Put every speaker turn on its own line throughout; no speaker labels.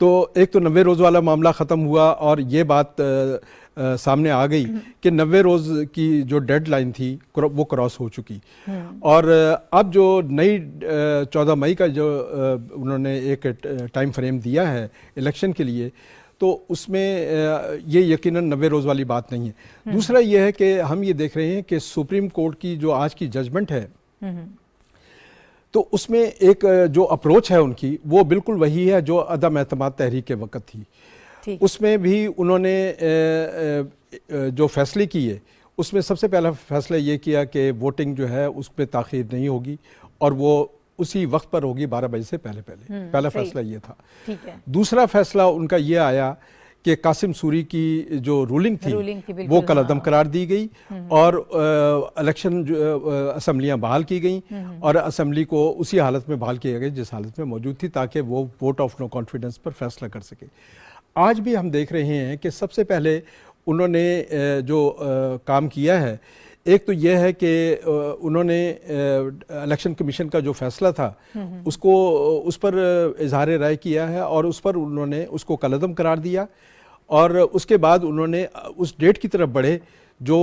تو ایک تو 90 روز والا معاملہ ختم ہوا اور یہ بات سامنے آ گئی کہ 90 روز کی جو ڈیڈ لائن تھی وہ کراس ہو چکی، اور اب جو نئی 14 مئی کا جو انہوں نے ایک ٹائم فریم دیا ہے الیکشن کے لیے، تو اس میں یہ یقیناً 90 روز والی بات نہیں ہے۔ دوسرا یہ ہے کہ ہم یہ دیکھ رہے ہیں کہ سپریم کورٹ کی جو آج کی ججمنٹ ہے تو اس میں ایک جو اپروچ ہے ان کی وہ بالکل وہی ہے جو عدم اعتماد تحریک کے وقت تھی۔ اس میں بھی انہوں نے جو فیصلے کیے اس میں سب سے پہلا فیصلہ یہ کیا کہ ووٹنگ جو ہے اس پہ تاخیر نہیں ہوگی اور وہ اسی وقت پر ہوگی 12 بجے سے پہلے فیصلہ یہ تھا۔ دوسرا فیصلہ ان کا یہ آیا کہ قاسم سوری کی جو رولنگ تھی وہ کل عدم قرار دی گئی اور الیکشن اسمبلیاں بحال کی گئیں اور اسمبلی کو اسی حالت میں بحال کیا گیا جس حالت میں موجود تھی تاکہ وہ ووٹ آف نو کانفیڈنس پر فیصلہ کر سکے۔ آج بھی ہم دیکھ رہے ہیں کہ سب سے پہلے انہوں نے جو کام کیا ہے ایک تو یہ ہے کہ انہوں نے الیکشن کمیشن کا جو فیصلہ تھا اس پر اظہار رائے کیا ہے اور اس پر انہوں نے اس کو کالعدم قرار دیا، اور اس کے بعد انہوں نے اس ڈیٹ کی طرف بڑھے جو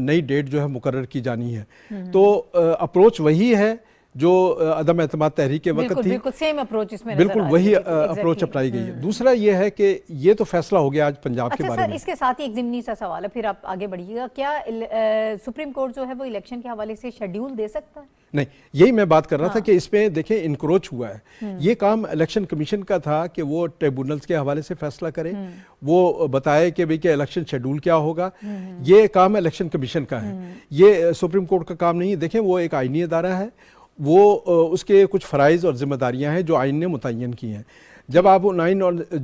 نئی ڈیٹ جو ہے مقرر کی جانی ہے۔ تو اپروچ وہی ہے جو عدم اعتماد تحریک کے وقت تھی،
بالکل سیم اپروچ اس میں
بالکل وہی اپروچ اپنائی گئی ہے۔ دوسرا یہ ہے کہ یہ تو فیصلہ ہو گیا آج پنجاب کے بارے میں۔
اس کے ساتھ ہی ایک ضمنی سا سوال ہے پھر آپ آگے بڑھیے گا، کیا سپریم کورٹ جو ہے وہ الیکشن کے حوالے سے شیڈیول دے سکتا ہے؟
نہیں، یہی میں بات کر رہا تھا کہ اس میں دیکھیں انکروچ ہوا ہے۔ یہ کام الیکشن کمیشن کا تھا کہ وہ ٹریبونلز کے حوالے سے فیصلہ کرے، وہ بتائے کہ کہ الیکشن شیڈول کیا ہوگا۔ یہ کام الیکشن کمیشن کا ہے، یہ سپریم کورٹ کا کام نہیں ہے۔ دیکھیں وہ ایک آئینی ادارہ ہے، وہ اس کے کچھ فرائض اور ذمہ داریاں ہیں جو آئین نے متعین کی ہیں۔ جب آپ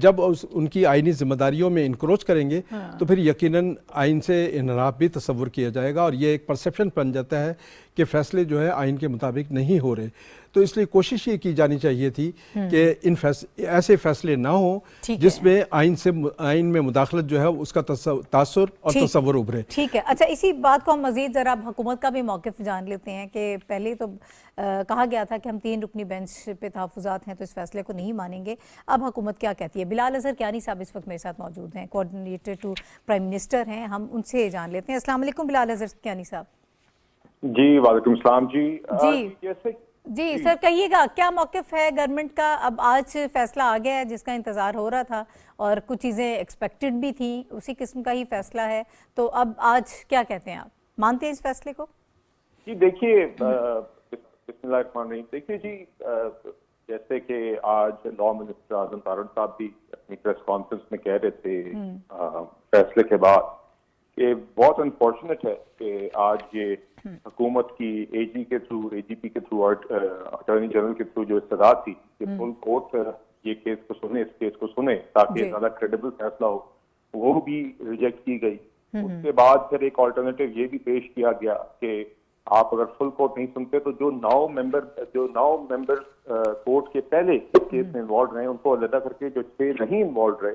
جب ان کی آئینی ذمہ داریوں میں انکروچ کریں گے تو پھر یقیناً آئین سے انحراف بھی تصور کیا جائے گا اور یہ ایک پرسیپشن بن جاتا ہے کہ فیصلے جو ہے آئین کے مطابق نہیں ہو رہے۔ تو اس لیے کوشش یہ کی جانی چاہیے تھی کہ ایسے فیصلے نہ ہوں جس میں آئین میں مداخلت جو ہے اس کا تاثر اور تصور ابھرے۔
ٹھیک ہے، اچھا اسی بات کو ہم مزید ذرا حکومت کا بھی موقف جان لیتے ہیں کہ پہلے تو کہا گیا تھا کہ ہم 3 رکنی بینچ پہ تحفظات ہیں تو اس فیصلے کو نہیں مانیں گے۔ اب حکومت کیا کہتی ہے؟ بلال اظہر کیانی صاحب اس وقت میرے ساتھ موجود ہیں، کوآرڈینیٹر ٹو پرائم منسٹر ہیں، ہم ان سے جان لیتے ہیں۔ السلام علیکم بلال اظہر کیانی صاحب۔
جی وعلیکم السلام۔
جی سر کہیے گا کیا موقف ہے گورنمنٹ کا؟ اب آج فیصلہ آ گیا ہے جس کا انتظار ہو رہا تھا اور کچھ چیزیں ایکسپیکٹڈ بھی تھیں، اسی قسم کا ہی فیصلہ ہے، تو اب آج کیا کہتے ہیں، آپ مانتے ہیں اس فیصلے کو؟
جی دیکھیے، بسم اللہ الرحمن الرحیم، دیکھیے جی جیسے کہ آج لاء منسٹر اعظم طارق صاحب بھی اپنی پریس کانفرنس میں کہہ رہے تھے فیصلے کے بعد کہ بہت انفارچونیٹ ہے کہ آج یہ حکومت کی اے جی کے تھرو، اے جی پی کے تھرو اور اٹارنی جنرل کے تھرو جو استدعا تھی کہ فل کورٹ یہ کیس کو سنے، اس کیس کو سنے تاکہ زیادہ کریڈیبل فیصلہ ہو، وہ بھی ریجیکٹ کی گئی۔ اس کے بعد پھر ایک آلٹرنیٹو یہ بھی پیش کیا گیا کہ آپ اگر فل کورٹ نہیں سنتے تو جو 9 ممبر کورٹ کے پہلے کیس میں انوالو رہے ان کو علیحدہ کر کے جو 6 نہیں انوالو رہے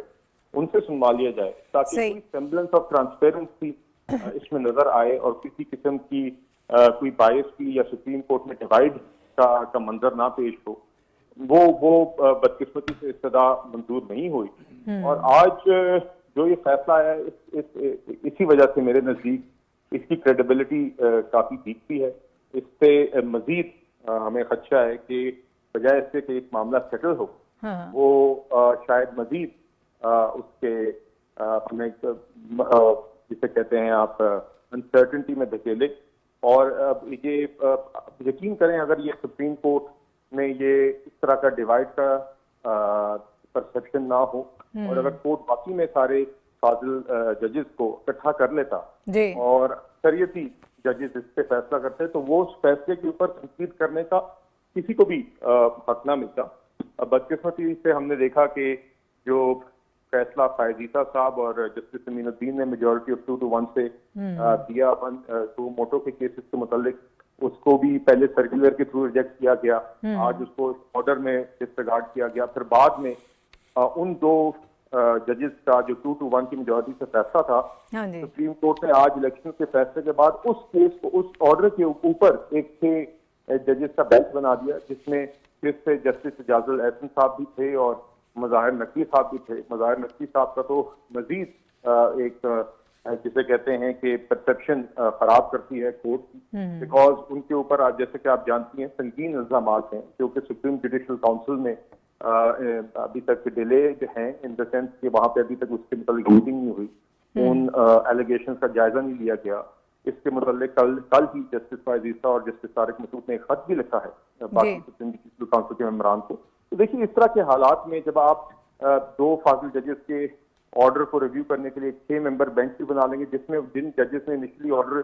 ان سے سنوا لیا جائے تاکہ کوئی سیمبلنس آف ٹرانسپیرنسی اس میں نظر آئے اور کسی قسم کی کوئی بائس کی یا سپریم کورٹ میں ڈیوائڈ کا منظر نہ پیش ہو۔ وہ بدقسمتی سے استدعا منظور نہیں ہوئی، اور آج جو یہ فیصلہ آیا اسی وجہ سے میرے نزدیک اس کی کریڈیبلٹی کافی دیکھتی ہے۔ اس سے مزید ہمیں خدشہ ہے کہ بجائے اس سے کہ ایک معاملہ سیٹل ہو وہ شاید مزید اس کے ہمیں جسے کہتے ہیں آپ انسرٹنٹی میں دھکیلے، اور یہ یقین کریں اگر یہ سپریم کورٹ میں یہ اس طرح کا ڈیوائڈ کا پرسپشن نہ ہو اور اگر کورٹ باقی میں سارے فاضل ججز کو اکٹھا کر لیتا اور اکثریتی ججز اس پہ فیصلہ کرتے تو وہ اس فیصلے کے اوپر تنقید کرنے کا کسی کو بھی حق نہ ملتا۔ بدقسمتی سے ہم نے دیکھا کہ جو فیصلہ فائزیتا صاحب اور جسٹس امین الدین نے میجورٹی آف 2 to 1 سے دیا تو موٹو کے کیسز کے متعلق، اس کو بھی پہلے سرکولر کے تھرو ریجیکٹ کیا گیا، آج اس کو آرڈر میں ڈسریگارڈ کیا گیا، پھر بعد میں ان 2 ججز کا جو 2 to 1 کی میجورٹی سے فیصلہ تھا سپریم کورٹ نے آج الیکشن کے فیصلے کے بعد اس کیس کو اس آرڈر کے اوپر ایک 6 ججز کا بینچ بنا دیا، جس میں صرف جسٹس اعجاز الاحسن صاحب بھی تھے اور مظاہر نقوی صاحب بھی تھے. مظاہر نقوی صاحب کا تو مزید ایک جسے کہتے ہیں کہ پرسپشن خراب کرتی ہے کورٹ کی, بیکاز ان کے اوپر آج جیسے کہ آپ جانتی ہیں سنگین الزامات ہیں جو کہ سپریم جوڈیشل کاؤنسل میں ابھی تک ڈیلیڈ ہیں, ان دا سینس کہ وہاں پہ ابھی تک اس کے متعلق میٹنگ نہیں ہوئی, ان ایلیگیشن کا جائزہ نہیں لیا گیا. اس کے متعلق کل ہی جسٹس فائز عیسیٰ اور جسٹس طارق مسعود نے ایک خط بھی لکھا ہے باقی سپریم جوڈیشل کاؤنسل کے ممبران کو. تو دیکھیے اس طرح کے حالات میں جب آپ 2 فاضل ججز کے آرڈر کو ریویو کرنے کے لیے 6 ممبر بینچ بھی بنا لیں گے, جس میں جن ججز نے انیشلی آرڈر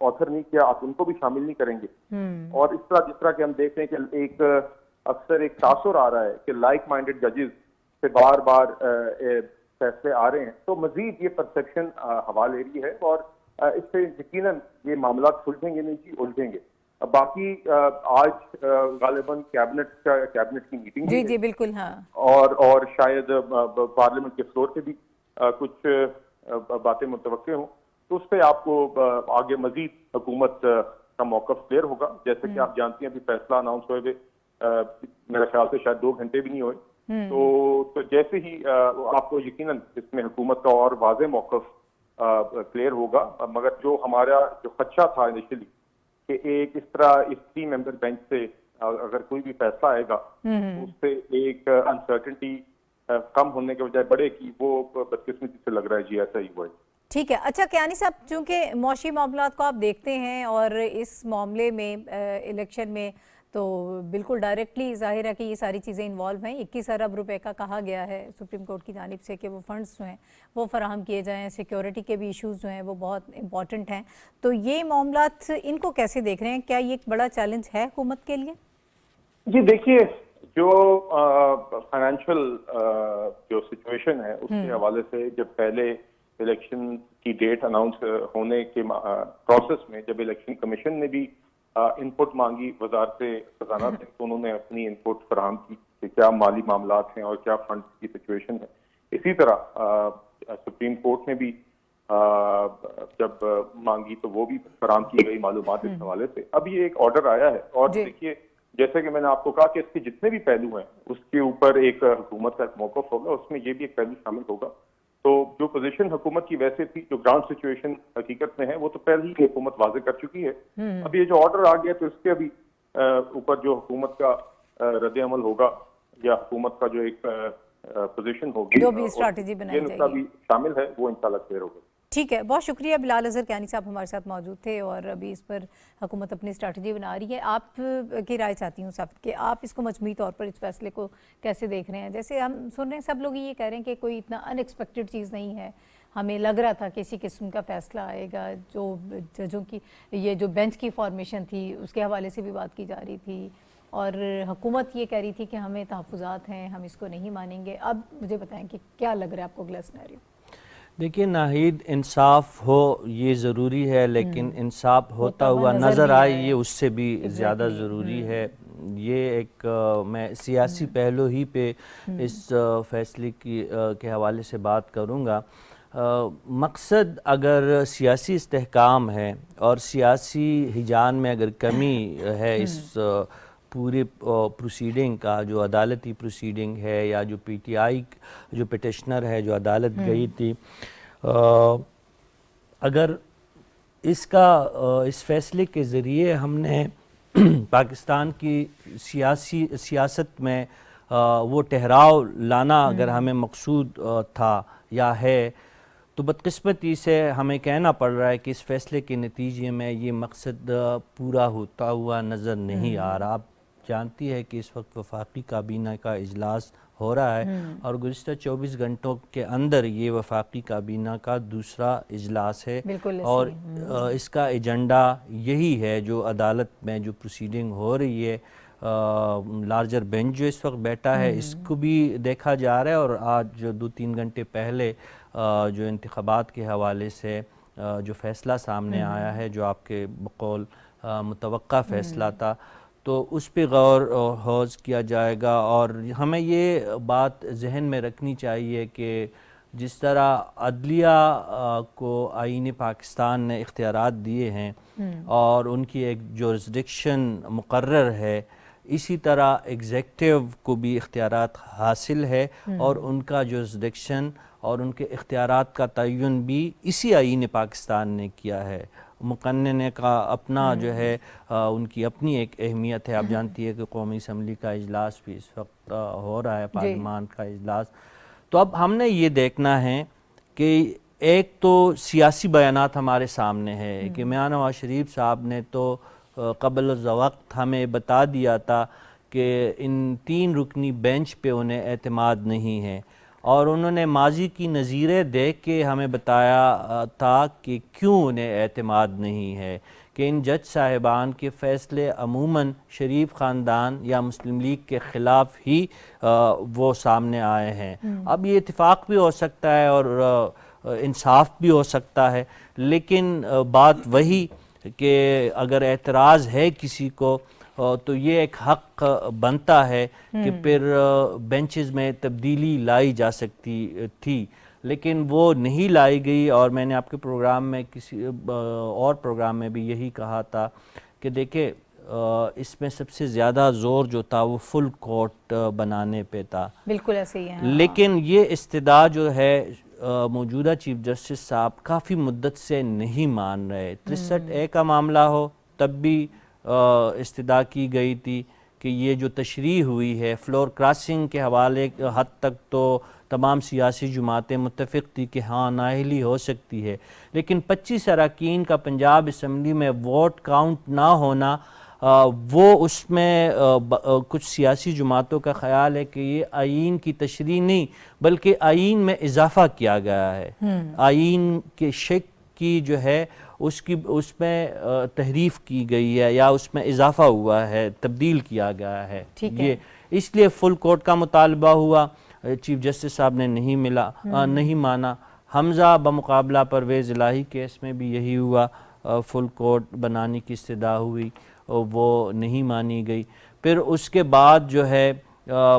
آتھر نہیں کیا آپ ان کو بھی شامل نہیں کریں گے, اور اس طرح جس طرح کہ ہم دیکھ رہے ہیں کہ ایک اکثر ایک تاثر آ رہا ہے کہ لائک مائنڈیڈ ججز سے بار بار فیصلے آ رہے ہیں, تو مزید یہ پرسپشن ہوا لے رہی ہے اور اس سے یقیناً یہ معاملات سلجھیں گے نہیں جی, الجھیں گے. باقی آج غالباً کیبنٹ کی میٹنگ
جی بالکل, ہاں,
اور شاید پارلیمنٹ کے فلور پہ بھی کچھ باتیں متوقع ہوں, تو اس پہ آپ کو آگے مزید حکومت کا موقف کلیئر ہوگا. جیسے کہ آپ جانتی ہیں ابھی فیصلہ اناؤنس ہوئے میرے خیال سے شاید 2 گھنٹے بھی نہیں ہوئے, تو جیسے ہی آپ کو یقیناً اس میں حکومت کا اور واضح موقف کلیئر ہوگا. مگر جو ہمارا جو خدشہ تھا انیشلی کہ ایک اس طرح اس 3 ممبر بینچ سے اگر کوئی بھی فیصلہ آئے گا تو اس سے ایک انسرٹنٹی کم ہونے کے بجائے بڑھے گی, وہ بدقسمتی سے لگ رہا ہے جی ایسا ہی ہوا ہے.
ٹھیک ہے. اچھا کیانی صاحب, چونکہ معاشی معاملات کو آپ دیکھتے ہیں اور اس معاملے میں الیکشن میں تو بالکل ڈائریکٹلی ظاہر ہے کہ یہ ساری چیزیں انوالو ہیں. 21 ارب روپے کا کہا گیا ہے سپریم کورٹ کی جانب سے کہ وہ فنڈز جو ہیں وہ فراہم کیے جائیں. سیکیورٹی کے بھی ایشوز جو ہیں وہ بہت امپورٹنٹ ہیں. تو یہ معاملات ان کو کیسے دیکھ رہے ہیں؟ کیا یہ ایک بڑا چیلنج ہے حکومت کے لیے؟
جی دیکھیے, جو فائنینشیل جو سچویشن ہے اس کے حوالے سے جب پہلے الیکشن کی ڈیٹ اناؤنس ہونے کے پروسیس میں جب الیکشن کمیشن نے بھی ان پٹ مانگی وزارت خزانہ سے, تو انہوں نے اپنی ان پٹ فراہم کی کہ کیا مالی معاملات ہیں اور کیا فنڈ کی سچویشن ہے. اسی طرح سپریم کورٹ نے بھی جب مانگی تو وہ بھی فراہم کی گئی معلومات اس حوالے سے. اب یہ ایک آرڈر آیا ہے اور دیکھیے جیسے کہ میں نے آپ کو کہا کہ اس کے جتنے بھی پہلو ہیں اس کے اوپر ایک حکومت کا ایک موقف ہوگا, اس میں یہ بھی ایک پہلو شامل ہوگا. تو جو پوزیشن حکومت کی ویسے تھی, جو گراؤنڈ سچویشن حقیقت میں ہے, وہ تو پہلے ہی حکومت واضح کر چکی ہے. اب یہ جو آرڈر آ گیا تو اس کے ابھی اوپر جو حکومت کا رد عمل ہوگا یا حکومت کا جو ایک پوزیشن ہوگی,
جو بھی اسٹریٹجی بنائی جائے گی,
بھی شامل ہے, وہ انشاءاللہ کلیئر ہوگا.
ٹھیک ہے, بہت شکریہ. بلال اظہر کیانی صاحب ہمارے ساتھ موجود تھے اور ابھی اس پر حکومت اپنی اسٹریٹجی بنا رہی ہے. آپ کی رائے چاہتی ہوں صاحب کہ آپ اس کو مجموعی طور پر اس فیصلے کو کیسے دیکھ رہے ہیں؟ جیسے ہم سن رہے ہیں سب لوگ یہ کہہ رہے ہیں کہ کوئی اتنا ان ایکسپیکٹڈ چیز نہیں ہے, ہمیں لگ رہا تھا کہ اسی قسم کا فیصلہ آئے گا. جو ججوں کی یہ جو بینچ کی فارمیشن تھی اس کے حوالے سے بھی بات کی جا رہی تھی اور حکومت یہ کہہ رہی تھی کہ ہمیں تحفظات ہیں, ہم اس کو نہیں مانیں گے. اب مجھے بتائیں کہ کیا لگ رہا ہے آپ کو اگلا سینیریو؟
دیکھیے ناہید, انصاف ہو یہ ضروری ہے, لیکن انصاف ہوتا ہوا نظر آئے یہ اس سے بھی زیادہ ضروری ہے. یہ ایک میں سیاسی پہلو ہی پہ اس فیصلے کے حوالے سے بات کروں گا. مقصد اگر سیاسی استحکام ہے اور سیاسی ہیجان میں اگر کمی ہے اس پورے پروسیڈنگ کا, جو عدالتی پروسیڈنگ ہے یا جو پی ٹی آئی جو پٹیشنر ہے جو عدالت گئی تھی, اگر اس فیصلے کے ذریعے ہم نے پاکستان کی سیاست میں وہ ٹھہراؤ لانا اگر ہمیں مقصود تھا یا ہے, تو بدقسمتی سے ہمیں کہنا پڑ رہا ہے کہ اس فیصلے کے نتیجے میں یہ مقصد پورا ہوتا ہوا نظر نہیں آ رہا. آپ جانتی ہے کہ اس وقت وفاقی کابینہ کا اجلاس ہو رہا ہے اور گزشتہ 24 گھنٹوں کے اندر یہ وفاقی کابینہ کا دوسرا اجلاس ہے, اور اس کا ایجنڈا یہی ہے جو عدالت میں جو پروسیڈنگ ہو رہی ہے, لارجر بینچ جو اس وقت بیٹھا ہے اس کو بھی دیکھا جا رہا ہے. اور آج جو 2-3 گھنٹے پہلے جو انتخابات کے حوالے سے جو فیصلہ سامنے آیا ہے, جو آپ کے بقول متوقع فیصلہ تھا, تو اس پہ غور و خوض کیا جائے گا. اور ہمیں یہ بات ذہن میں رکھنی چاہیے کہ جس طرح عدلیہ کو آئین پاکستان نے اختیارات دیے ہیں اور ان کی ایک جورسڈکشن مقرر ہے, اسی طرح ایگزیکٹو کو بھی اختیارات حاصل ہے اور ان کا جورسڈکشن اور ان کے اختیارات کا تعین بھی اسی آئین پاکستان نے کیا ہے. مقننہ کا اپنا جو ہے ان کی اپنی ایک اہمیت ہے. آپ جانتی ہے کہ قومی اسمبلی کا اجلاس بھی اس وقت ہو رہا ہے, پارلیمان کا اجلاس. تو اب ہم نے یہ دیکھنا ہے کہ ایک تو سیاسی بیانات ہمارے سامنے ہے کہ میاں نواز شریف صاحب نے تو قبل از وقت ہمیں بتا دیا تھا کہ ان 3 رکنی بینچ پہ انہیں اعتماد نہیں ہے, اور انہوں نے ماضی کی نظیریں دیکھ کے ہمیں بتایا تھا کہ کیوں انہیں اعتماد نہیں ہے, کہ ان جج صاحبان کے فیصلے عموماً شریف خاندان یا مسلم لیگ کے خلاف ہی وہ سامنے آئے ہیں. اب یہ اتفاق بھی ہو سکتا ہے اور انصاف بھی ہو سکتا ہے, لیکن بات وہی کہ اگر اعتراض ہے کسی کو تو یہ ایک حق بنتا ہے کہ پھر بینچز میں تبدیلی لائی جا سکتی تھی, لیکن وہ نہیں لائی گئی. اور میں نے آپ کے پروگرام میں کسی اور پروگرام میں بھی یہی کہا تھا کہ دیکھیں اس میں سب سے زیادہ زور جو تھا وہ فل کورٹ بنانے پہ تھا.
بالکل ایسے ہی ہے.
لیکن یہ استدعا جو ہے موجودہ چیف جسٹس صاحب کافی مدت سے نہیں مان رہے. 63A کا معاملہ ہو تب بھی استدعا کی گئی تھی کہ یہ جو تشریح ہوئی ہے فلور کراسنگ کے حوالے حد تک تو تمام سیاسی جماعتیں متفق تھی کہ ہاں نااہلی ہو سکتی ہے, لیکن 25 اراکین کا پنجاب اسمبلی میں ووٹ کاؤنٹ نہ ہونا وہ اس میں کچھ سیاسی جماعتوں کا خیال ہے کہ یہ آئین کی تشریح نہیں بلکہ آئین میں اضافہ کیا گیا ہے. آئین کے شک کی جو ہے اس میں تحریف کی گئی ہے یا اس میں اضافہ ہوا ہے, تبدیل کیا گیا ہے. یہ اس لیے فل کورٹ کا مطالبہ ہوا, چیف جسٹس صاحب نے نہیں مانا. حمزہ بمقابلہ پرویز الہی کیس میں بھی یہی ہوا, فل کورٹ بنانے کی استدعا ہوئی, وہ نہیں مانی گئی. پھر اس کے بعد جو ہے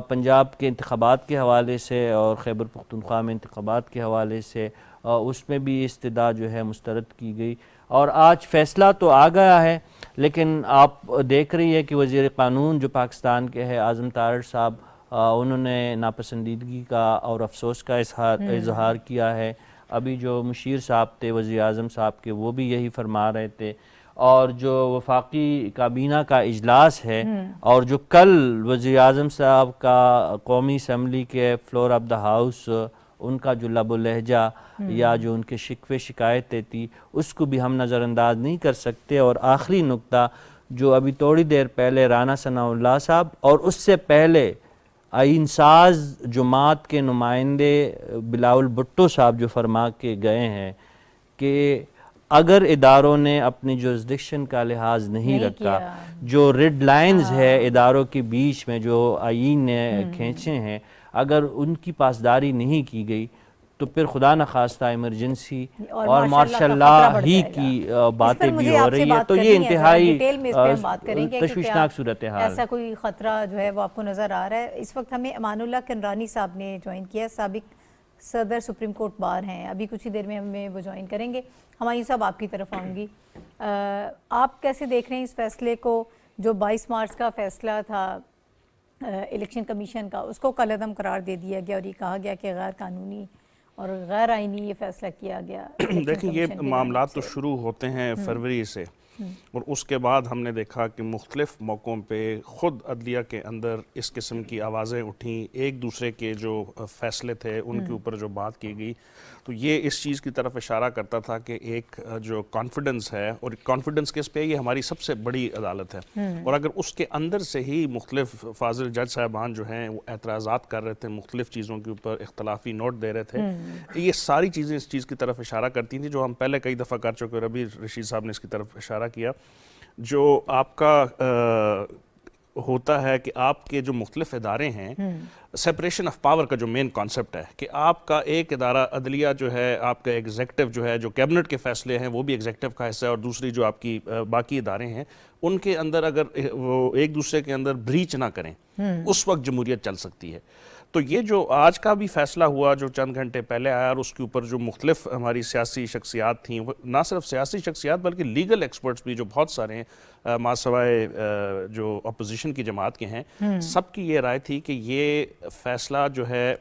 پنجاب کے انتخابات کے حوالے سے اور خیبر پختونخوا میں انتخابات کے حوالے سے اس میں بھی استدعا جو ہے مسترد کی گئی. اور آج فیصلہ تو آ گیا ہے, لیکن آپ دیکھ رہی ہے کہ وزیر قانون جو پاکستان کے ہے اعظم طاہر صاحب, انہوں نے ناپسندیدگی کا اور افسوس کا اظہار کیا ہے. ابھی جو مشیر صاحب تھے وزیر اعظم صاحب کے, وہ بھی یہی فرما رہے تھے. اور جو وفاقی کابینہ کا اجلاس ہے اور جو کل وزیر اعظم صاحب کا قومی اسمبلی کے فلور آف دا ہاؤس ان کا جو لب و لہجہ یا جو ان کے شکوے شکایتیں تھی اس کو بھی ہم نظر انداز نہیں کر سکتے. اور آخری نقطہ جو ابھی تھوڑی دیر پہلے رانا ثناء اللہ صاحب اور اس سے پہلے آئین ساز جماعت کے نمائندے بلاول بھٹو صاحب جو فرما کے گئے ہیں کہ اگر اداروں نے اپنی جورسڈکشن کا لحاظ نہیں رکھا, جو ریڈ لائنز ہے اداروں کے بیچ میں جو آئین نے کھینچے ہیں, اگر ان کی پاسداری نہیں کی گئی تو پھر خدا نخواستہ ایمرجنسی اور مارشل لاء ہی کی باتیں بھی ہو رہی ہے. تو یہ انتہائی تشویشناک صورتحال.
ایسا کوئی خطرہ جو ہے وہ آپ کو نظر آ رہا ہے؟ اس وقت ہمیں امان اللہ کنرانی صاحب نے جوائن کیا, سابق صدر سپریم کورٹ بار ہیں, ابھی کچھ ہی دیر میں ہمیں وہ جوائن کریں گے. ہمایوں صاحب آپ کی طرف آؤں گی, آپ کیسے دیکھ رہے ہیں اس فیصلے کو جو 22 مارچ کا فیصلہ تھا الیکشن کمیشن کا, اس کو کالعدم قرار دے دیا گیا اور یہ کہا گیا کہ غیر قانونی اور غیر آئینی یہ فیصلہ کیا گیا.
دیکھیں یہ معاملات تو شروع ہوتے ہیں فروری سے, اور اس کے بعد ہم نے دیکھا کہ مختلف موقعوں پہ خود عدلیہ کے اندر اس قسم کی آوازیں اٹھیں, ایک دوسرے کے جو فیصلے تھے ان کے اوپر جو بات کی گئی, تو یہ اس چیز کی طرف اشارہ کرتا تھا کہ ایک جو کانفیڈنس ہے, اور کانفیڈنس کس پہ, یہ ہماری سب سے بڑی عدالت ہے, اور اگر اس کے اندر سے ہی مختلف فاضل جج صاحبان جو ہیں وہ اعتراضات کر رہے تھے, مختلف چیزوں کے اوپر اختلافی نوٹ دے رہے تھے, یہ ساری چیزیں اس چیز کی طرف اشارہ کرتی تھیں جو ہم پہلے کئی دفعہ کر چکے. ربیع رشید صاحب نے اس کی طرف اشارہ کیا, جو آپ کا ہوتا ہے کہ آپ کے جو مختلف ادارے ہیں, سیپریشن آف پاور کا جو مین کانسیپٹ ہے کہ آپ کا ایک ادارہ عدلیہ جو ہے, آپ کا ایگزیکٹو جو ہے, جو کیبنٹ کے فیصلے ہیں وہ بھی ایگزیکٹو کا حصہ ہے, اور دوسری جو آپ کی باقی ادارے ہیں ان کے اندر اگر وہ ایک دوسرے کے اندر بریچ نہ کریں اس وقت جمہوریت چل سکتی ہے. تو یہ جو آج کا بھی فیصلہ ہوا جو چند گھنٹے پہلے آیا اور اس کے اوپر جو مختلف ہماری سیاسی شخصیات تھیں، نہ صرف سیاسی شخصیات بلکہ لیگل ایکسپرٹس بھی جو بہت سارے ہیں ما سوائے جو اپوزیشن کی جماعت کے ہیں، سب کی یہ رائے تھی کہ یہ فیصلہ جو ہے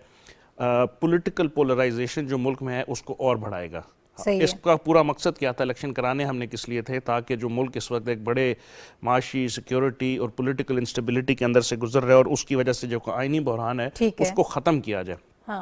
پولیٹیکل پولرائزیشن جو ملک میں ہے اس کو اور بڑھائے گا۔ اس کا پورا مقصد کیا تھا، الیکشن کرانے ہم نے کس لیے تھے، تاکہ جو ملک اس وقت ایک بڑے معاشی سیکیورٹی اور پولیٹیکل انسٹیبلٹی کے اندر سے گزر رہا ہے اور اس کی وجہ سے جو آئینی بحران ہے اس کو ختم کیا جائے۔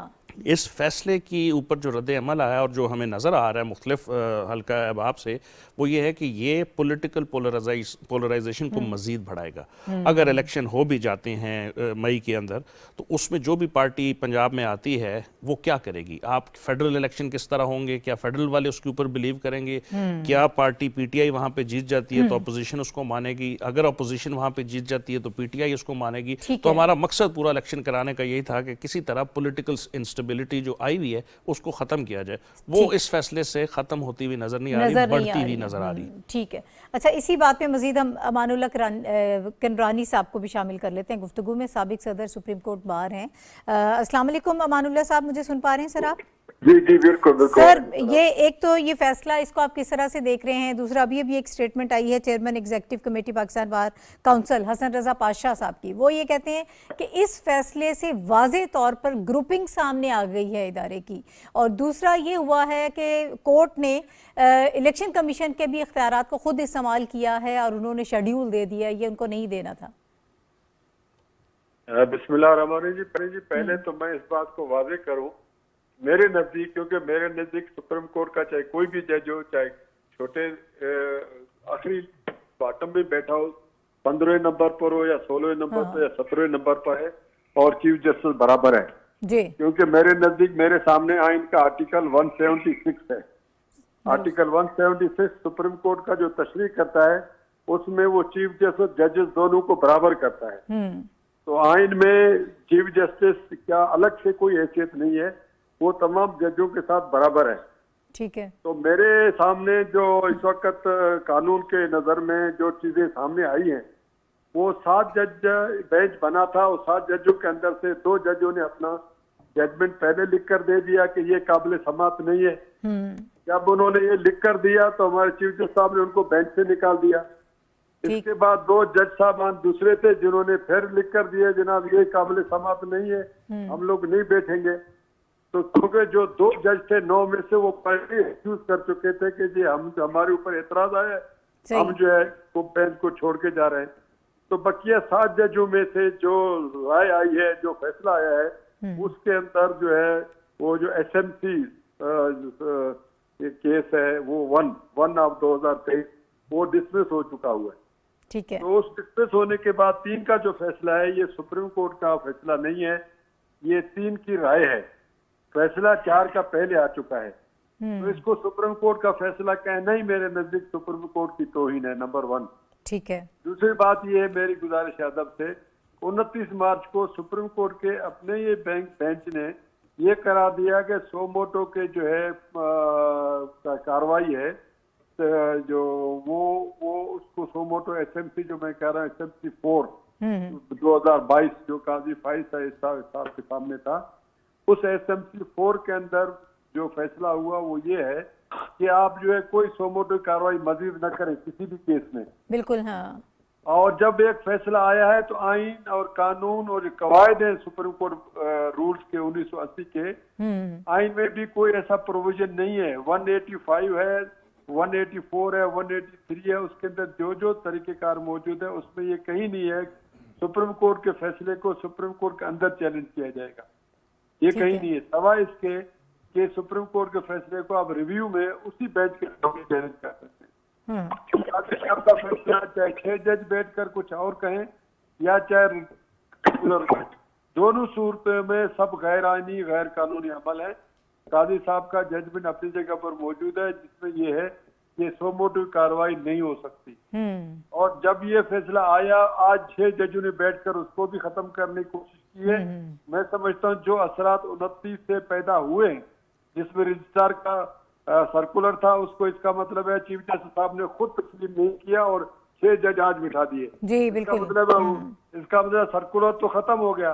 اس فیصلے کی اوپر جو رد عمل آیا اور جو ہمیں نظر آ رہا ہے مختلف حلقہ احباب سے، وہ یہ ہے کہ یہ پولیٹیکل پولرائزیشن کو مزید بڑھائے گا۔ اگر الیکشن ہو بھی جاتے ہیں مئی کے اندر، تو اس میں جو بھی پارٹی پنجاب میں آتی ہے وہ کیا کرے گی؟ آپ فیڈرل الیکشن کس طرح ہوں گے؟ کیا فیڈرل والے اس کے اوپر بلیو کریں گے؟ کیا پارٹی پی ٹی آئی وہاں پہ جیت جاتی ہے تو اپوزیشن اس کو مانے گی؟ اگر اپوزیشن وہاں پہ جیت جاتی ہے تو پی ٹی آئی اس کو مانے گی؟ تو ہمارا مقصد پورا الیکشن کرانے کا یہی تھا کہ کسی طرح پولیٹیکل انسٹیبلٹی جو آئی ہوئی ہے اس کو ختم کیا جائے۔ وہ اس فیصلے سے ختم ہوتی ہوئی نظر نہیں آ رہی، بڑھتی ہوئی نظر آ رہی۔
ٹھیک ہے، اچھا اسی بات پہ مزید ہم امان اللہ کنرانی صاحب کو بھی شامل کر لیتے ہیں گفتگو میں، سابق صدر سپریم کورٹ بار ہیں۔ السلام علیکم امان اللہ صاحب، مجھے سن پا رہے ہیں سر آپ؟
جی جی بالکل بالکل
سر، یہ ایک تو یہ فیصلہ اس کو آپ کس طرح سے دیکھ رہے ہیں؟ دوسرا ابھی ایک سٹیٹمنٹ آئی ہے chairman executive committee Pakistan bar council Hasan Raza Pasha صاحب کی، وہ یہ کہتے ہیں کہ اس فیصلے سے واضح طور پر گروپنگ سامنے آ گئی ہے ادارے کی، اور دوسرا یہ ہوا ہے کہ کورٹ نے الیکشن کمیشن کے بھی اختیارات کو خود استعمال کیا ہے اور انہوں نے شیڈیول دے دیا، یہ ان کو نہیں دینا تھا۔
بسم اللہ الرحمن الرحیم جی، پہلے تو میں اس بات کو واضح کروں، میرے نزدیک، کیونکہ میرے نزدیک سپریم کورٹ کا چاہے کوئی بھی جج ہو، چاہے چھوٹے آخری باٹم میں بیٹھا ہو، 15 نمبر پر ہو یا 16 نمبر پر یا 17 نمبر پر ہے، اور چیف جسٹس برابر ہے
جی،
کیونکہ میرے نزدیک میرے سامنے آئین کا آرٹیکل 176 ہے۔ آرٹیکل 176 سپریم کورٹ کا جو تشریح کرتا ہے، اس میں وہ چیف جسٹس ججز دونوں کو برابر کرتا ہے۔ تو آئین میں چیف جسٹس کیا الگ سے کوئی حیثیت نہیں ہے، وہ تمام ججوں کے ساتھ برابر ہے۔
ٹھیک ہے،
تو میرے سامنے جو اس وقت قانون کے نظر میں جو چیزیں سامنے آئی ہیں، وہ 7 جج بینچ بنا تھا، اور 7 ججوں کے اندر سے 2 ججوں نے اپنا ججمنٹ پہلے لکھ کر دے دیا کہ یہ قابل سماعت نہیں ہے۔ جب انہوں نے یہ لکھ کر دیا تو ہمارے چیف جسٹس صاحب نے ان کو بینچ سے نکال دیا۔ اس کے بعد 2 جج صاحبان دوسرے تھے جنہوں نے پھر لکھ کر دیا جناب یہ قابل سماعت نہیں ہے، ہم لوگ نہیں بیٹھیں گے۔ تو کیونکہ جو 2 جج تھے 9 میں سے، وہ پہلے ایکسکیوز کر چکے تھے کہ جی ہمارے اوپر اعتراض آیا ہے، ہم جو ہے وہ بینچ کو چھوڑ کے جا رہے ہیں۔ تو بقیہ 7 ججوں میں سے جو رائے آئی ہے، جو فیصلہ آیا ہے، اس کے اندر جو ہے وہ جو ایس ایم سی کیس ہے، وہ 1/2023 وہ ڈسمس ہو چکا ہوا ہے۔
ٹھیک ہے،
تو اس ڈسمس ہونے کے بعد 3 کا جو فیصلہ ہے، یہ سپریم کورٹ کا فیصلہ نہیں ہے، یہ 3 کی رائے ہے۔ فیصلہ 4 کا پہلے آ چکا ہے، تو اس کو سپریم کورٹ کا فیصلہ کہنا ہی میرے نزدیک سپریم کورٹ کی توہین ہے، نمبر 1۔
ٹھیک ہے،
دوسری بات یہ ہے، میری گزارش ادب سے، 29 مارچ کو سپریم کورٹ کے اپنے یہ بینچ نے یہ قرار دیا کہ سو موٹو کے جو ہے کاروائی ہے، جو وہ اس کو suo motu S M C جو میں کہہ رہا ہوں ایس ایم سی 4 2022 جو قاضی فائز صاحب کے سامنے تھا، اس ایس ایم سی 4 کے اندر جو فیصلہ ہوا وہ یہ ہے کہ آپ جو ہے کوئی سو موٹو کاروائی مزید نہ کریں کسی بھی کیس میں۔
بالکل، ہاں۔
اور جب ایک فیصلہ آیا ہے تو آئین اور قانون اور قواعد ہیں سپریم کورٹ رولز کے 1980 کے، آئین میں بھی کوئی ایسا پروویژن نہیں ہے۔ 185 ہے، 184 ہے، 183 ہے، اس کے اندر جو طریقہ کار موجود ہے، اس میں یہ کہیں نہیں ہے سپریم کورٹ کے فیصلے کو سپریم کورٹ کے اندر چیلنج کیا جائے گا، یہ کہیں نہیں ہے، سوائے اس کے کہ سپریم کورٹ کے فیصلے کو آپ ریویو میں اسی بینچ کے سامنے چیلنج کر سکتے ہیں۔ آپ کا فیصلہ چاہے 6 جج بیٹھ کر کچھ اور کہیں یا چاہے دونوں صورتوں میں سب غیر آئینی غیر قانونی عمل ہے۔ قاضی صاحب کا ججمنٹ اپنی جگہ پر موجود ہے، جس میں یہ ہے کہ سو موٹو کاروائی نہیں ہو سکتی، اور جب یہ فیصلہ آیا آج 6 ججوں نے بیٹھ کر اس کو بھی ختم کرنے کی کوشش کی ہے۔ میں سمجھتا ہوں جو اثرات 29 سے پیدا ہوئے ہیں، جس میں رجسٹرار کا سرکولر تھا، اس کو اس کا مطلب ہے چیف جسٹس صاحب نے خود تسلیم نہیں کیا اور 6 جج آج بٹھا دیے۔
جی بالکل،
اس کا مطلب سرکولر تو ختم ہو گیا،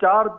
4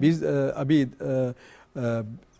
20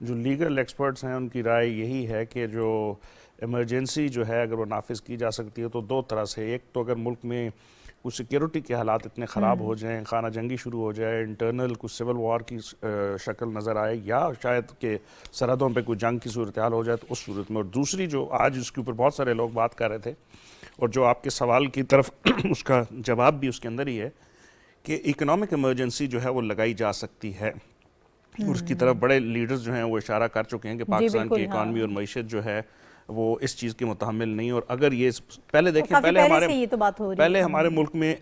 جو لیگل ایکسپرٹس ہیں ان کی رائے یہی ہے کہ جو ایمرجنسی جو ہے اگر وہ نافذ کی جا سکتی ہے تو دو طرح سے، ایک تو اگر ملک میں کچھ سیکیورٹی کے حالات اتنے خراب ہو جائیں، خانہ جنگی شروع ہو جائے، انٹرنل کچھ سول وار کی شکل نظر آئے، یا شاید کہ سرحدوں پہ کوئی جنگ کی صورتحال ہو جائے تو اس صورت میں. اور دوسری جو آج اس کے اوپر بہت سارے لوگ بات کر رہے تھے اور جو آپ کے سوال کی طرف اس کا جواب بھی اس کے اندر ہی ہے کہ اکنامک ایمرجنسی جو ہے وہ لگائی جا سکتی ہے، اور اس کی طرف بڑے لیڈرز جو ہیں وہ اشارہ کر چکے ہیں کہ پاکستان کی اکانومی اور معیشت جو ہے وہ اس چیز کی متحمل نہیں. اور اگر یہ پہلے دیکھیں پہلے ہمارے ملک میں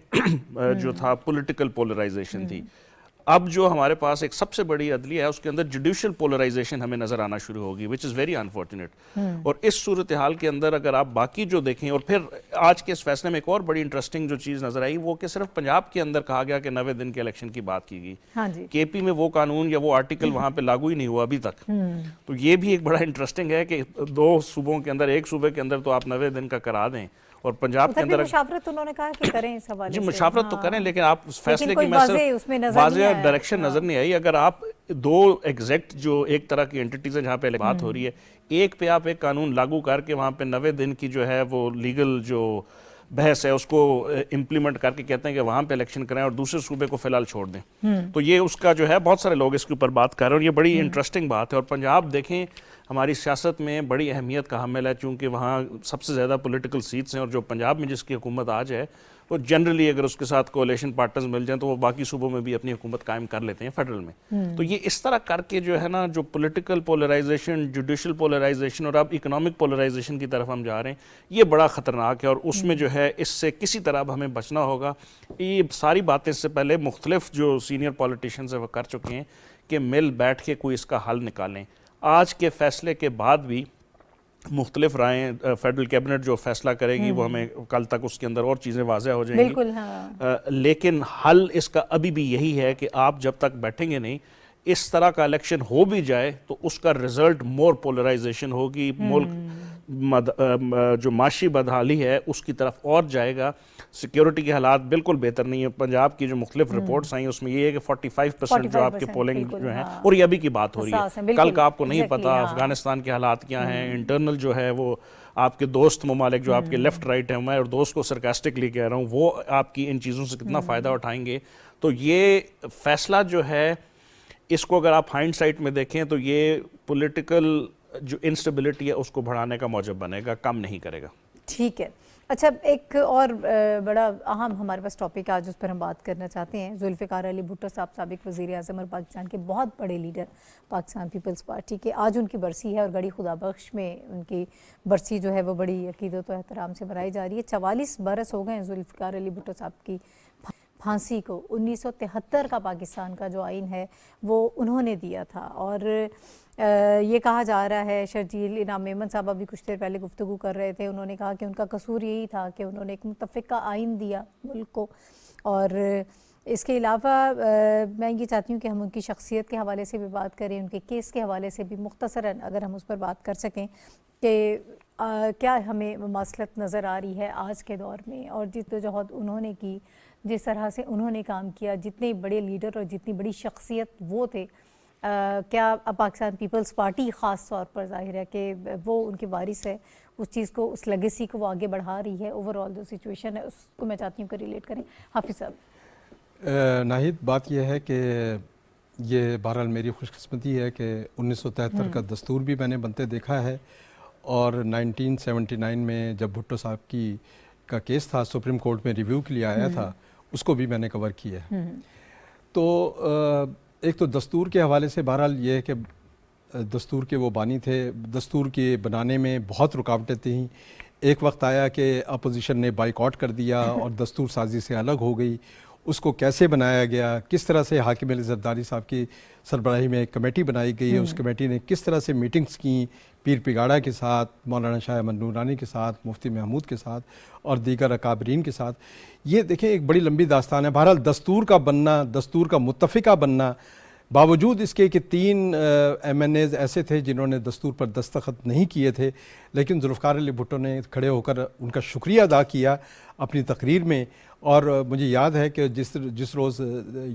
جو تھا پولیٹیکل پولرائزیشن تھی، اب جو ہمارے پاس ایک سب سے بڑی عدلیہ ہے اس کے اندر جوڈیشل پولرائزیشن ہمیں نظر آنا شروع ہوگی، وچ از ویری انفارچونیٹ. اور اس صورتحال کے اندر اگر آپ باقی جو دیکھیں، اور پھر آج کے اس فیصلے میں ایک اور بڑی انٹرسٹنگ جو چیز نظر آئی وہ کہ صرف پنجاب کے اندر کہا گیا کہ 90 دن کے الیکشن کی بات کی گئی. کے پی میں وہ قانون یا وہ آرٹیکل وہاں پہ لاگو ہی نہیں ہوا ابھی تک. تو یہ بھی ایک بڑا انٹرسٹنگ ہے کہ دو صوبوں کے اندر، ایک صوبے کے اندر تو آپ 90 دن کا کرا دیں، اور پنجاب کے اندر
مشاورت انہوں نے کہا کہ کریں اس حوالے سے.
جی مشاورت تو کریں، لیکن آپ اس فیصلے کی واضح ڈائریکشن نظر نہیں آئی. اگر آپ دو ایگزیکٹ جو ایک طرح کی انٹیٹیز ہیں جہاں پہ بات ہو رہی ہے، ایک پہ آپ ایک قانون لاگو کر کے وہاں پہ 90 دن کی جو ہے وہ لیگل جو بحث ہے اس کو امپلیمنٹ کر کے کہتے ہیں کہ وہاں پہ الیکشن کریں اور دوسرے صوبے کو فی الحال چھوڑ دیں، تو یہ اس کا جو ہے بہت سارے لوگ اس کے اوپر بات کر رہے ہیں اور یہ بڑی انٹرسٹنگ بات ہے. اور پنجاب دیکھیں ہماری سیاست میں بڑی اہمیت کا حامل ہے، چونکہ وہاں سب سے زیادہ پولیٹیکل سیٹس ہیں، اور جو پنجاب میں جس کی حکومت آج ہے وہ جنرلی اگر اس کے ساتھ کولیشن پارٹنرز مل جائیں تو وہ باقی صوبوں میں بھی اپنی حکومت قائم کر لیتے ہیں فیڈرل میں. تو یہ اس طرح کر کے جو ہے نا، جو پولیٹیکل پولرائزیشن، جوڈیشل پولرائزیشن اور اب اکنامک پولرائزیشن کی طرف ہم جا رہے ہیں، یہ بڑا خطرناک ہے. اور اس میں جو ہے اس سے کسی طرح ہمیں بچنا ہوگا. یہ ساری باتیں سے پہلے مختلف جو سینئر پولیٹیشنز ہیں وہ کر چکے ہیں کہ مل بیٹھ کے کوئی اس کا حل نکالیں. آج کے فیصلے کے بعد بھی مختلف رائیں فیڈرل کیبنٹ جو فیصلہ کرے گی وہ ہمیں کل تک اس کے اندر اور چیزیں واضح ہو جائیں گی. لیکن حل اس کا ابھی بھی یہی ہے کہ آپ جب تک بیٹھیں گے نہیں، اس طرح کا الیکشن ہو بھی جائے تو اس کا رزلٹ مور پولرائزیشن ہوگی، ملک جو معاشی بدحالی ہے اس کی طرف اور جائے گا. سیکیورٹی کے حالات بالکل بہتر نہیں ہے. پنجاب کی جو مختلف رپورٹس آئیں اس میں یہ ہے کہ 45% جو آپ کے پولنگ جو ہیں، اور یہ ابھی کی بات ہو رہی ہے، کل کا آپ کو نہیں پتا افغانستان کے حالات کیا ہیں. انٹرنل جو ہے وہ آپ کے دوست ممالک جو آپ کے لیفٹ رائٹ ہیں، میں اور دوست کو سرکاسٹکلی کہہ رہا ہوں، وہ آپ کی ان چیزوں سے کتنا فائدہ اٹھائیں گے. تو یہ فیصلہ جو ہے اس کو اگر آپ ہائنڈ سائٹ میں دیکھیں تو یہ پولیٹیکل جو انسٹیبلٹی ہے اس کو بڑھانے کا موجب بنے گا، کم نہیں کرے گا.
ٹھیک ہے. اچھا، ایک اور بڑا اہم ہمارے پاس ٹاپک آج اس پر ہم بات کرنا چاہتے ہیں. ذوالفقار علی بھٹو صاحب سابق وزیر اعظم اور پاکستان کے بہت بڑے لیڈر پاکستان پیپلز پارٹی کے، آج ان کی برسی ہے اور گڑی خدا بخش میں ان کی برسی جو ہے وہ بڑی عقیدت و احترام سے منائی جا رہی ہے. 44 برس ہو گئے ہیں ذوالفقار علی بھٹو صاحب کی پھانسی کو. 1973 کا پاکستان کا جو آئین ہے وہ انہوں نے دیا تھا، اور یہ کہا جا رہا ہے، شرجیل انعام میمن صاحب ابھی کچھ دیر پہلے گفتگو کر رہے تھے، انہوں نے کہا کہ ان کا قصور یہی تھا کہ انہوں نے ایک متفقہ آئین دیا ملک کو. اور اس کے علاوہ میں یہ چاہتی ہوں کہ ہم ان کی شخصیت کے حوالے سے بھی بات کریں، ان کے کیس کے حوالے سے بھی مختصراً اگر ہم اس پر بات کر سکیں کہ کیا ہمیں مماثلت نظر آ رہی ہے آج کے دور میں، اور جدوجہد انہوں نے کی، جس طرح سے انہوں نے کام کیا، جتنے بڑے لیڈر اور جتنی بڑی شخصیت وہ تھے. کیا پاکستان پیپلز پارٹی خاص طور پر ظاہر ہے کہ وہ ان کے وارث ہے، اس چیز کو، اس لیگیسی کو وہ آگے بڑھا رہی ہے. اوور آل جو سچویشن ہے اس کو میں چاہتی ہوں کہ ریلیٹ کریں. حافظ صاحب.
ناہید، بات یہ ہے کہ یہ بہرحال میری خوش قسمتی ہے کہ 1973 کا دستور بھی میں نے بنتے دیکھا ہے، اور 1979 میں جب بھٹو صاحب کا کیس تھا سپریم کورٹ میں ریویو کے لیے آیا تھا، اس کو بھی میں نے کور کیا ہے. تو ایک تو دستور کے حوالے سے بہرحال یہ ہے کہ دستور کے وہ بانی تھے، دستور کے بنانے میں بہت رکاوٹیں تھیں. ایک وقت آیا کہ اپوزیشن نے بائیکاٹ کر دیا اور دستور سازی سے الگ ہو گئی. اس کو کیسے بنایا گیا، کس طرح سے حاکم علی زرداری صاحب کی سربراہی میں ایک کمیٹی بنائی گئی، اس کمیٹی نے کس طرح سے میٹنگز کی پیر پگاڑا کے ساتھ، مولانا شاہ احمد نورانی کے ساتھ، مفتی محمود کے ساتھ اور دیگر اکابرین کے ساتھ. یہ دیکھیں ایک بڑی لمبی داستان ہے. بہرحال دستور کا بننا، دستور کا متفقہ بننا، باوجود اس کے کہ 3 MNAs ایسے تھے جنہوں نے دستور پر دستخط نہیں کیے تھے، لیکن ذوالفقار علی بھٹو نے کھڑے ہو کر ان کا شکریہ ادا کیا اپنی تقریر میں. اور مجھے یاد ہے کہ جس روز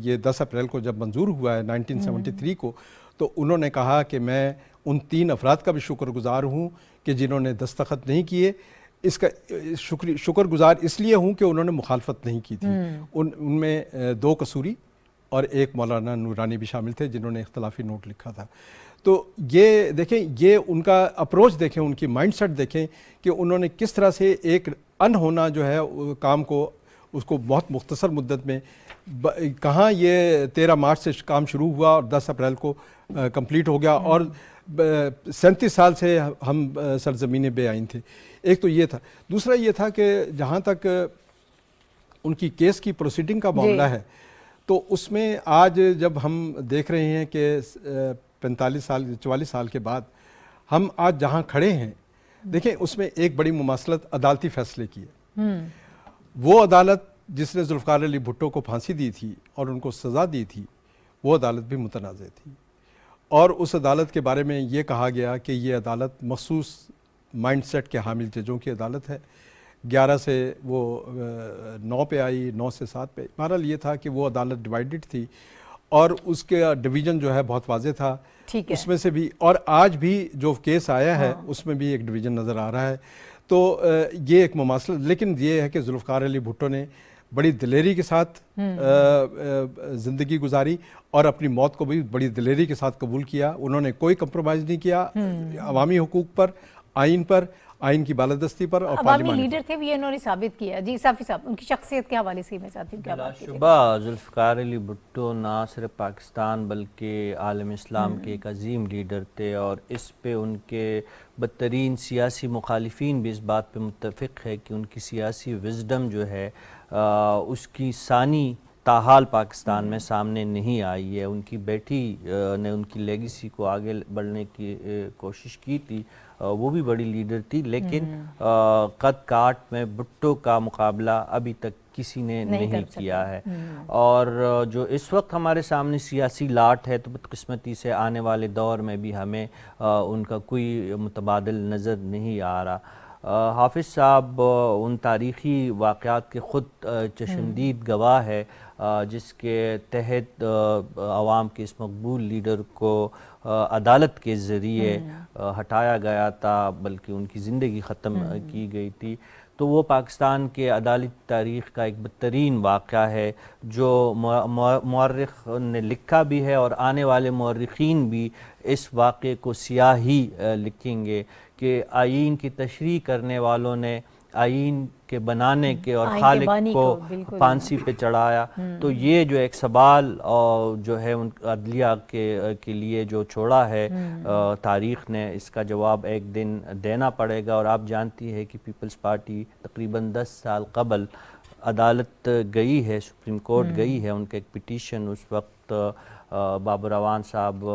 یہ 10 اپریل کو جب منظور ہوا ہے 1973 کو، تو انہوں نے کہا کہ میں ان 3 افراد کا بھی شکر گزار ہوں کہ جنہوں نے دستخط نہیں کیے. اس کا شکر گزار اس لیے ہوں کہ انہوں نے مخالفت نہیں کی تھی. ان میں 2 قصوری اور 1 مولانا نورانی بھی شامل تھے جنہوں نے اختلافی نوٹ لکھا تھا. تو یہ دیکھیں، یہ ان کا اپروچ دیکھیں، ان کی مائنڈ سیٹ دیکھیں کہ انہوں نے کس طرح سے ایک ہونا جو ہے کام کو، اس کو بہت مختصر مدت میں، کہاں یہ 13 مارچ سے کام شروع ہوا اور 10 اپریل کو کمپلیٹ ہو گیا، اور 37 سال سے ہم سرزمین بے آئین تھے. ایک تو یہ تھا. دوسرا یہ تھا کہ جہاں تک ان کی کیس کی پروسیڈنگ کا معاملہ ہے، تو اس میں آج جب ہم دیکھ رہے ہیں کہ 44 سال کے بعد ہم آج جہاں کھڑے ہیں، دیکھیں اس میں ایک بڑی مماثلت عدالتی فیصلے کی ہے. وہ عدالت جس نے ذوالفقار علی بھٹو کو پھانسی دی تھی اور ان کو سزا دی تھی، وہ عدالت بھی متنازع تھی، اور اس عدالت کے بارے میں یہ کہا گیا کہ یہ عدالت مخصوص مائنڈ سیٹ کے حامل ججوں کی عدالت ہے. 11 سے وہ 9 پہ آئی، 9 سے 7 پہ. بہرحال یہ تھا کہ وہ عدالت ڈیوائیڈڈ تھی اور اس کے ڈویژن جو ہے بہت واضح تھا. اس میں سے بھی، اور آج بھی جو کیس آیا ہے اس میں بھی ایک ڈویژن نظر آ رہا ہے. تو یہ ایک مماثلت، لیکن یہ ہے کہ ذوالفقار علی بھٹو نے بڑی دلیری کے ساتھ زندگی گزاری اور اپنی موت کو بھی بڑی دلیری کے ساتھ قبول کیا. انہوں نے کوئی کمپرومائز نہیں کیا عوامی حقوق پر، آئین پر، آئین کی بالادستی پر اور
عوامی لیڈر تھے، یہ انہوں نے ثابت کیا. جی صافی صاحب، ان کی شخصیت کے حوالے سے میں چاہتی ہوں کیا بات کیجیے.
شبہ ذوالفقار علی بھٹو نہ صرف پاکستان بلکہ عالم اسلام کے ایک عظیم لیڈر تھے، اور اس پہ ان کے بدترین سیاسی مخالفین بھی اس بات پہ متفق ہے کہ ان کی سیاسی وزڈم جو ہے اس کی ثانی تاحال پاکستان میں سامنے نہیں آئی ہے. ان کی بیٹی نے ان کی لیگیسی کو آگے بڑھنے کی کوشش کی تھی، وہ بھی بڑی لیڈر تھی، لیکن قد کاٹ میں بھٹو کا مقابلہ ابھی تک کسی نے نہیں کیا ہے. اور جو اس وقت ہمارے سامنے سیاسی لاٹ ہے، تو بدقسمتی سے آنے والے دور میں بھی ہمیں ان کا کوئی متبادل نظر نہیں آ رہا. حافظ صاحب ان تاریخی واقعات کے خود چشمدید گواہ ہے جس کے تحت عوام کے اس مقبول لیڈر کو عدالت کے ذریعے ہٹایا گیا تھا، بلکہ ان کی زندگی ختم کی گئی تھی. تو وہ پاکستان کے عدالتی تاریخ کا ایک بدترین واقعہ ہے جو مورخ نے لکھا بھی ہے، اور آنے والے مورخین بھی اس واقعے کو سیاہ ہی لکھیں گے کہ آئین کی تشریح کرنے والوں نے آئین کے بنانے کے اور خالق کو پھانسی پہ چڑھایا. تو یہ جو ایک سوال جو ہے ان عدلیہ کے لیے جو چھوڑا ہے تاریخ نے، اس کا جواب ایک دن دینا پڑے گا. اور آپ جانتی ہے کہ پیپلز پارٹی تقریباً 10 سال قبل عدالت گئی ہے، سپریم کورٹ گئی ہے. ان کا ایک پٹیشن اس وقت بابر اعوان صاحب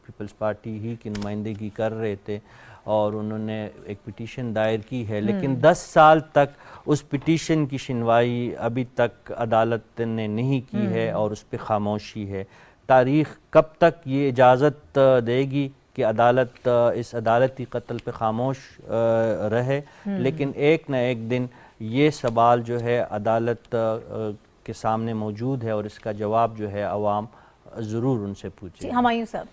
پیپلز پارٹی ہی کی نمائندگی کر رہے تھے، اور انہوں نے ایک پٹیشن دائر کی ہے، لیکن 10 سال تک اس پٹیشن کی سنوائی ابھی تک عدالت نے نہیں کی ہے، اور اس پہ خاموشی ہے. تاریخ کب تک یہ اجازت دے گی کہ عدالت اس عدالتی قتل پہ خاموش رہے؟ لیکن ایک نہ ایک دن یہ سوال جو ہے عدالت کے سامنے موجود ہے، اور اس کا جواب جو ہے عوام ضرور ان سے پوچھے.
ہمایوں صاحب،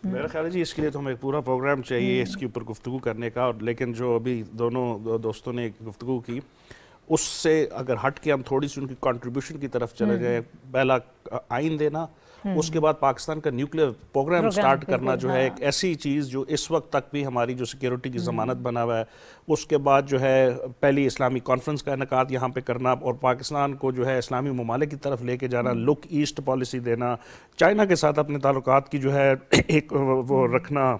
میرا خیال ہے جی اس کے لیے تو ہمیں ایک پورا پروگرام چاہیے اس کے اوپر گفتگو کرنے کا. لیکن جو ابھی دونوں دوستوں نے گفتگو کی، اس سے اگر ہٹ کے ہم تھوڑی سی ان کی کنٹریبیوشن کی طرف چلے جائیں، پہلا آئین دینا، اس کے بعد پاکستان کا نیوکلیئر پروگرام سٹارٹ کرنا جو ہے ایک ایسی چیز جو اس وقت تک بھی ہماری جو سیکیورٹی کی ضمانت بنا ہوا ہے. اس کے بعد جو ہے پہلی اسلامی کانفرنس کا انعقاد یہاں پہ کرنا، اور پاکستان کو جو ہے اسلامی ممالک کی طرف لے کے جانا، لک ایسٹ پالیسی دینا، چائنا کے ساتھ اپنے تعلقات کی جو ہے ایک وہ رکھنا،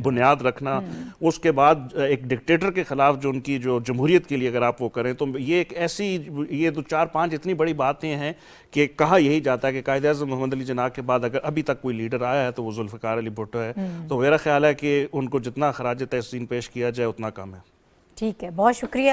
بنیاد رکھنا. اس کے بعد ایک ڈکٹیٹر کے خلاف جو ان کی جو جمہوریت کے لیے اگر آپ وہ کریں، تو یہ ایک ایسی، یہ تو 4-5 اتنی بڑی باتیں ہیں کہ کہا یہی جاتا ہے کہ قائد اعظم محمد علی جناح کے بعد اگر ابھی تک کوئی لیڈر آیا ہے تو وہ ذوالفقار علی بھٹو ہے. تو میرا خیال ہے کہ ان کو جتنا خراج تحسین پیش کیا جائے اتنا کم ہے.
ٹھیک ہے، بہت شکریہ